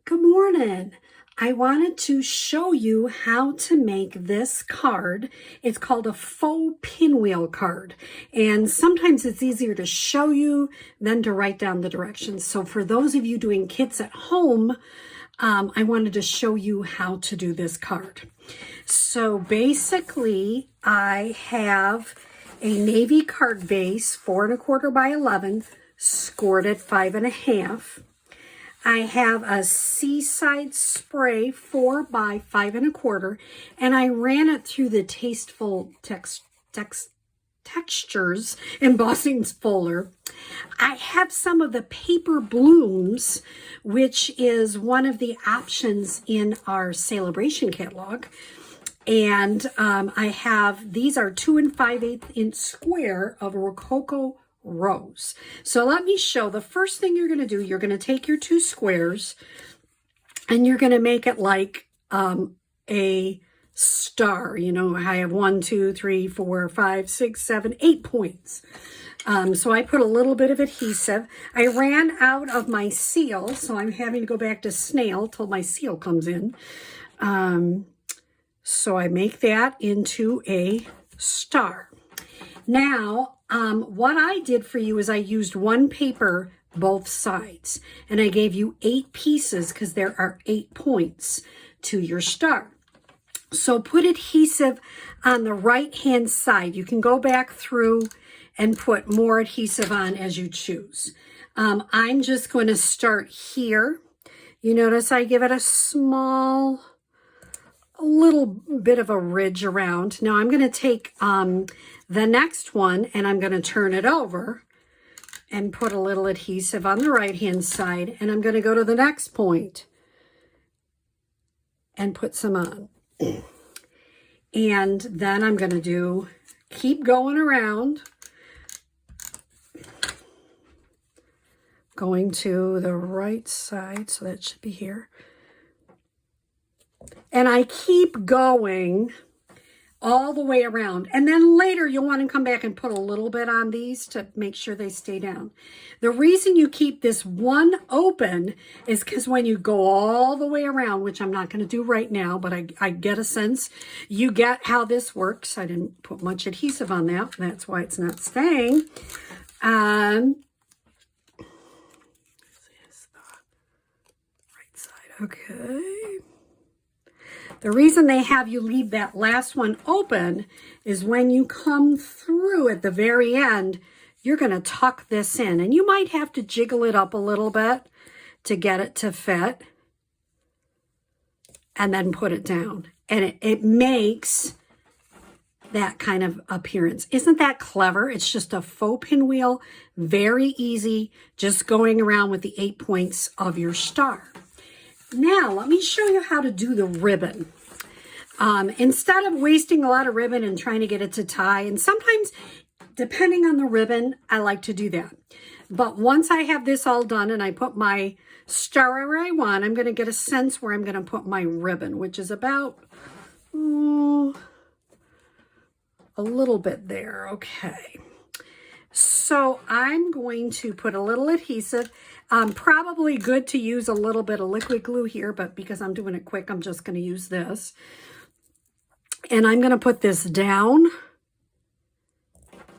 Good morning. I wanted to show you how to make this card. It's called a faux pinwheel card. And sometimes it's easier to show you than to write down the directions. So for those of you doing kits at home, I wanted to show you how to do this card. So basically, I have a navy card base, 4 1/4 by 11, scored at 5 1/2. I have a Seaside Spray 4 by 5 1/4, and I ran it through the Tasteful Textures embossing folder. I have some of the paper blooms, which is one of the options in our celebration catalog. And I have, these are 2 5/8 inch square of Rococo Rose. So let me show. The first thing you're going to do, you're going to take your 2 squares and you're going to make it like a star. You know, I have 1, 2, 3, 4, 5, 6, 7, 8 points. So I put a little bit of adhesive. I ran out of my seal, so I'm having to go back to snail till my seal comes in. So I make that into a star. Now, what I did for you is I used one paper both sides, and I gave you 8 pieces because there are 8 points to your star. So put adhesive on the right hand side. You can go back through and put more adhesive on as you choose. I'm just going to start here. You notice I give it a little bit of a ridge around. Now I'm going to take the next one and I'm going to turn it over and put a little adhesive on the right hand side, and I'm going to go to the next point and put some on. And then I'm going to keep going around, going to the right side, so that should be here. And I keep going all the way around. And then later you'll want to come back and put a little bit on these to make sure they stay down. The reason you keep this one open is because when you go all the way around, which I'm not going to do right now, but I get a sense, you get how this works. I didn't put much adhesive on that. That's why it's not staying. This is the right side. Okay. The reason they have you leave that last one open is when you come through at the very end, you're going to tuck this in. And you might have to jiggle it up a little bit to get it to fit. And then put it down. And it makes that kind of appearance. Isn't that clever? It's just a faux pinwheel. Very easy. Just going around with the 8 points of your star. Now, let me show you how to do the ribbon. Instead of wasting a lot of ribbon and trying to get it to tie, and sometimes, depending on the ribbon, I like to do that. But once I have this all done and I put my star where I want, I'm going to get a sense where I'm going to put my ribbon, which is about a little bit there. Okay. So I'm going to put a little adhesive. Probably good to use a little bit of liquid glue here, but because I'm doing it quick, I'm just going to use this. And I'm going to put this down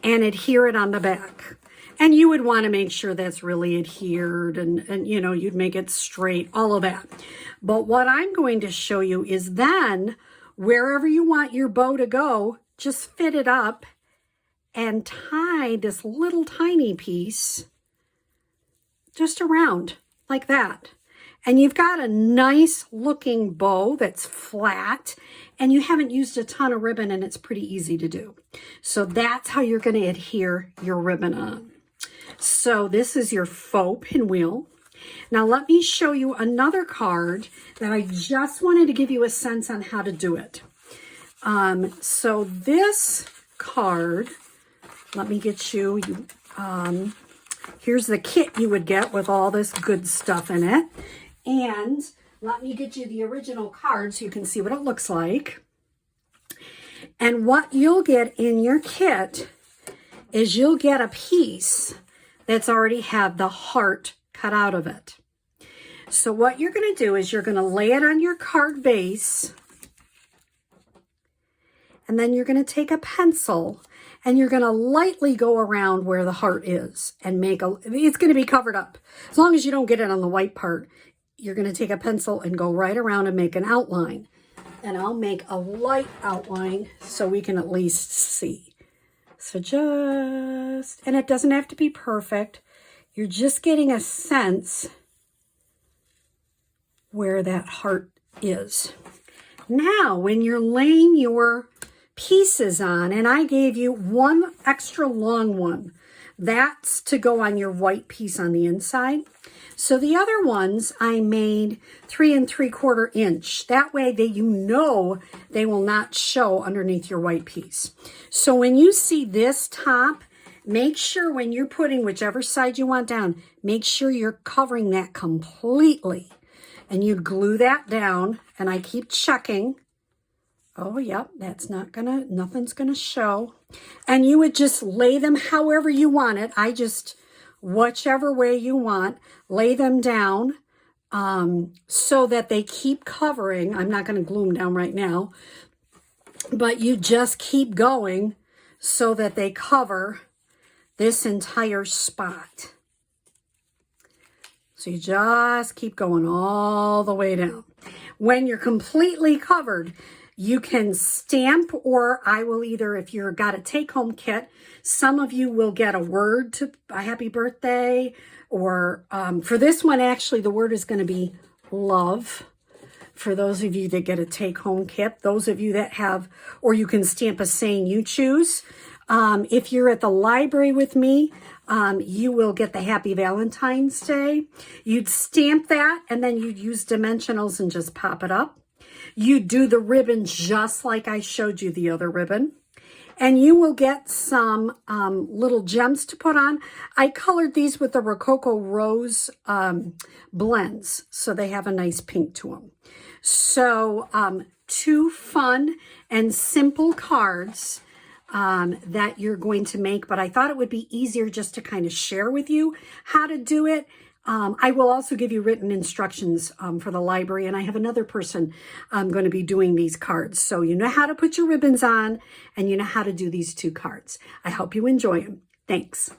and adhere it on the back. And you would want to make sure that's really adhered and you know, you'd make it straight, all of that. But what I'm going to show you is then, wherever you want your bow to go, just fit it up and tie this little tiny piece just around like that. And you've got a nice looking bow that's flat and you haven't used a ton of ribbon, and it's pretty easy to do. So that's how you're going to adhere your ribbon on. So this is your faux pinwheel. Now let me show you another card that I just wanted to give you a sense on how to do it. So this card, let me get you, here's the kit you would get with all this good stuff in it. And let me get you the original card so you can see what it looks like. And what you'll get in your kit is you'll get a piece that's already had the heart cut out of it. So what you're going to do is you're going to lay it on your card base, and then you're going to take a pencil and you're going to lightly go around where the heart is and it's going to be covered up. As long as you don't get it on the white part, you're going to take a pencil and go right around and make an outline. And I'll make a light outline so we can at least see. So and it doesn't have to be perfect. You're just getting a sense where that heart is. Now, when you're laying your pieces on, and I gave you one extra long one, that's to go on your white piece on the inside. So the other ones I made 3 3/4 inch. That way they will not show underneath your white piece. So when you see this top, make sure when you're putting whichever side you want down, make sure you're covering that completely. And you glue that down, and I keep checking. Oh, yep, nothing's gonna show. And you would just lay them however you want it. Whichever way you want, lay them down so that they keep covering. I'm not gonna glue them down right now, but you just keep going so that they cover this entire spot. So you just keep going all the way down. When you're completely covered, you can stamp, or I will either, if you've got a take-home kit, some of you will get a word to a happy birthday, or for this one, actually, the word is going to be love. For those of you that get a take-home kit, those of you that have, or you can stamp a saying you choose. If you're at the library with me, you will get the Happy Valentine's Day. You'd stamp that, and then you'd use dimensionals and just pop it up. You do the ribbon just like I showed you the other ribbon. And you will get some little gems to put on. I colored these with the Rococo Rose blends, so they have a nice pink to them. So 2 fun and simple cards that you're going to make, but I thought it would be easier just to kind of share with you how to do it. I will also give you written instructions for the library, and I have another person going to be doing these cards. So you know how to put your ribbons on, and you know how to do these 2 cards. I hope you enjoy them. Thanks.